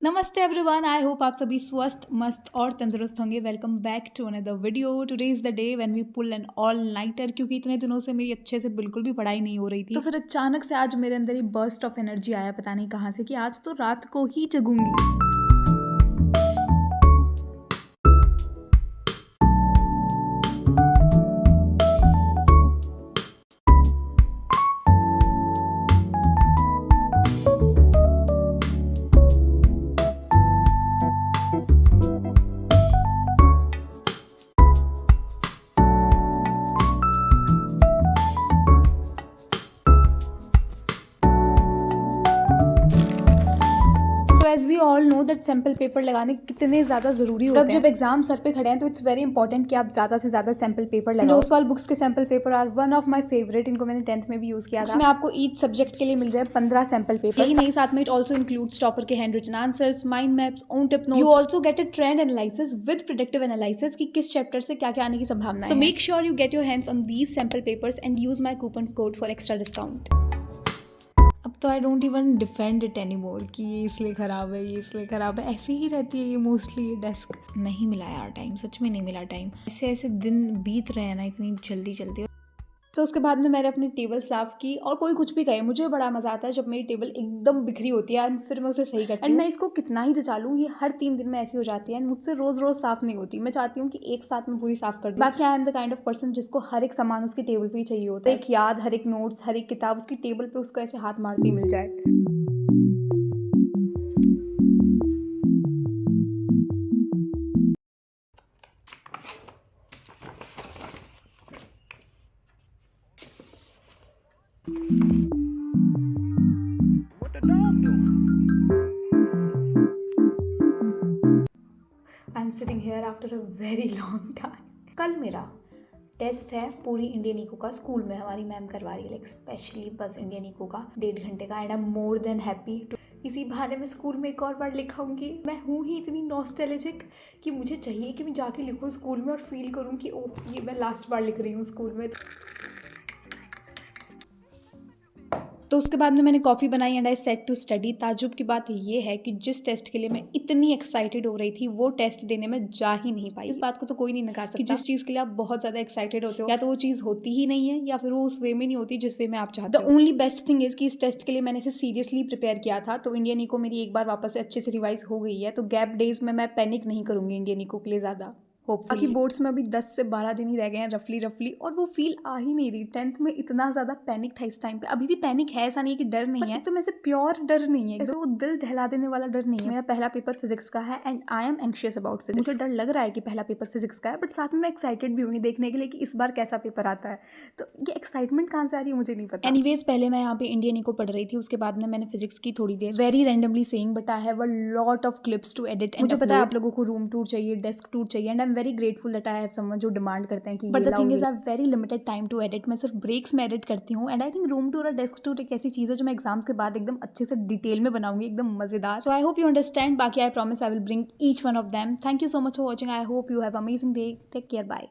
नमस्ते everyone, I hope आप सभी स्वस्थ मस्त और तंदुरुस्त होंगे। Welcome back to another video. Today is the day when we pull an all nighter, क्योंकि इतने दिनों से मेरी अच्छे से बिल्कुल भी पढ़ाई नहीं हो रही थी। तो फिर अचानक से आज मेरे अंदर ये बर्स्ट ऑफ एनर्जी आया, पता नहीं कहाँ से, कि आज तो रात को ही जगूंगी। As we all know that sample paper लगाने कितने ज़्यादा ज़रूरी होते हैं। जब एग्जाम सर पे खड़े हैं तो इट्स वेरी इंपॉर्टेंट कि आप ज़्यादा से ज़्यादा सैम्पल पेपर लगाओ। लोसवाल बुक्स के sample paper are one of my favourite. इनको मैंने 10th में भी यूज़ किया था। इसमें आपको ईच सब्जेक्ट के लिए मिल रहे हैं 15 सैम्पल पेपर। यही नहीं, साथ में इट ऑल्सो इंक्लूड्स टॉपर के handwritten answers, mind maps, own tip notes. You also get a trend analysis with predictive analysis कि किस चैप्टर से क्या क्या आने की संभावना है। So make sure you get your hands on these sample papers and use my coupon code for extra discount. अब तो I don't even defend it any more कि ये इसलिए ख़राब है, ये इसलिए ख़राब है। ऐसे ही रहती है ये मोस्टली। ये डेस्क नहीं मिला यार टाइम, सच में नहीं मिला टाइम। ऐसे ऐसे दिन बीत रहे हैं ना इतनी जल्दी जल्दी। तो उसके बाद में मैंने अपनी टेबल साफ़ की, और कोई कुछ भी कहे, मुझे बड़ा मज़ा आता है जब मेरी टेबल एकदम बिखरी होती है एंड फिर मैं उसे सही करती हूँ। एंड मैं इसको कितना ही जचा लूँ, ये हर 3 दिन में ऐसी हो जाती है एंड मुझसे रोज़ रोज़ साफ़ नहीं होती। मैं चाहती हूँ कि एक साथ में पूरी साफ़ कर दूँ। बाकी I am the kind of person जिसको हर एक सामान उसकी टेबल पर ही चाहिए होता है। एक याद, हर एक नोट्स, हर एक किताब उसकी टेबल पर उसको ऐसे हाथ मारती मिल जाए। What the dog doing? I am sitting here after a very long time. कल मेरा टेस्ट है पूरी इंडियन इको का, स्कूल में हमारी मैम करवा रही है, लाइक स्पेशली बस इंडियन इको का 1.5 घंटे का। And I am more than happy. इसी बहाने में स्कूल में एक और बार लिखाऊंगी। मैं हूँ ही इतनी नॉस्टैल्जिक कि मुझे चाहिए कि मैं जाके लिखूँ स्कूल में और फील करूँ कि ओह ये मैं लास्ट बार लिख रही हूँ स्कूल में। तो उसके बाद में मैंने कॉफ़ी बनाई and I set to study. ताजुब की बात ये है कि जिस टेस्ट के लिए मैं इतनी एक्साइटेड हो रही थी वो टेस्ट देने में जा ही नहीं पाई। इस बात को तो कोई नहीं नकार सकता कि जिस चीज़ के लिए आप बहुत ज़्यादा एक्साइटेड होते हो, या तो वो चीज़ होती ही नहीं है या फिर वो उस वे में नहीं होती जिस वे में आप चाहते हो। The only best thing is कि इस टेस्ट के लिए मैंने इसे सीरियसली प्रिपेयर किया था, तो इंडियन इको मेरी एक बार वापस से अच्छे से रिवाइज हो गई है। तो गैप डेज में मैं पैनिक नहीं करूँगी इंडियन इको के लिए ज़्यादा। बाकी बोर्ड्स में अभी 10 से 12 दिन ही रह गए हैं रफली, और वो फील आ ही नहीं रही। 10th में इतना ज़्यादा पैनिक था इस टाइम पे। अभी भी पैनिक है, ऐसा नहीं है कि डर नहीं है, तो ऐसे प्योर डर नहीं है, ऐसे वो दिल दहला देने वाला डर नहीं है। मेरा पहला पेपर फिजिक्स का है and I M anxious about physics. मुझे डर लग रहा है कि पहला पेपर फिजिक्स का है, बट साथ में मैं एक्साइटेड भी हूँ देखने के लिए कि इस बार कैसा पेपर आता है। तो ये एक्साइटमेंट कहाँ से आ रही है मुझे नहीं पता। एनीवेज, पहले मैं यहाँ पे इंडियन इको पढ़ रही थी, उसके बाद में मैंने फिजिक्स की थोड़ी देर। Very randomly saying, but I have a lot of clips to edit. मुझे पता है आप लोगों को रूम टूर चाहिए, डेस्क टूर चाहिए, and I am very grateful that I have someone जो डिमांड करते हैं कि but the thing is I have very limited time to edit. मैं सिर्फ ब्रेक्स में एडिट करती हूँ। And I think room tour और डेस्क टूर एक ऐसी चीज़ है जो मैं एग्जाम्स के बाद एकदम अच्छे से डिटेल में बनाऊंगी, एकदम मजेदार। So I hope you understand. बाकी I promise I will bring each one of them. Thank you so much for watching. I hope you have amazing day. Take care, bye.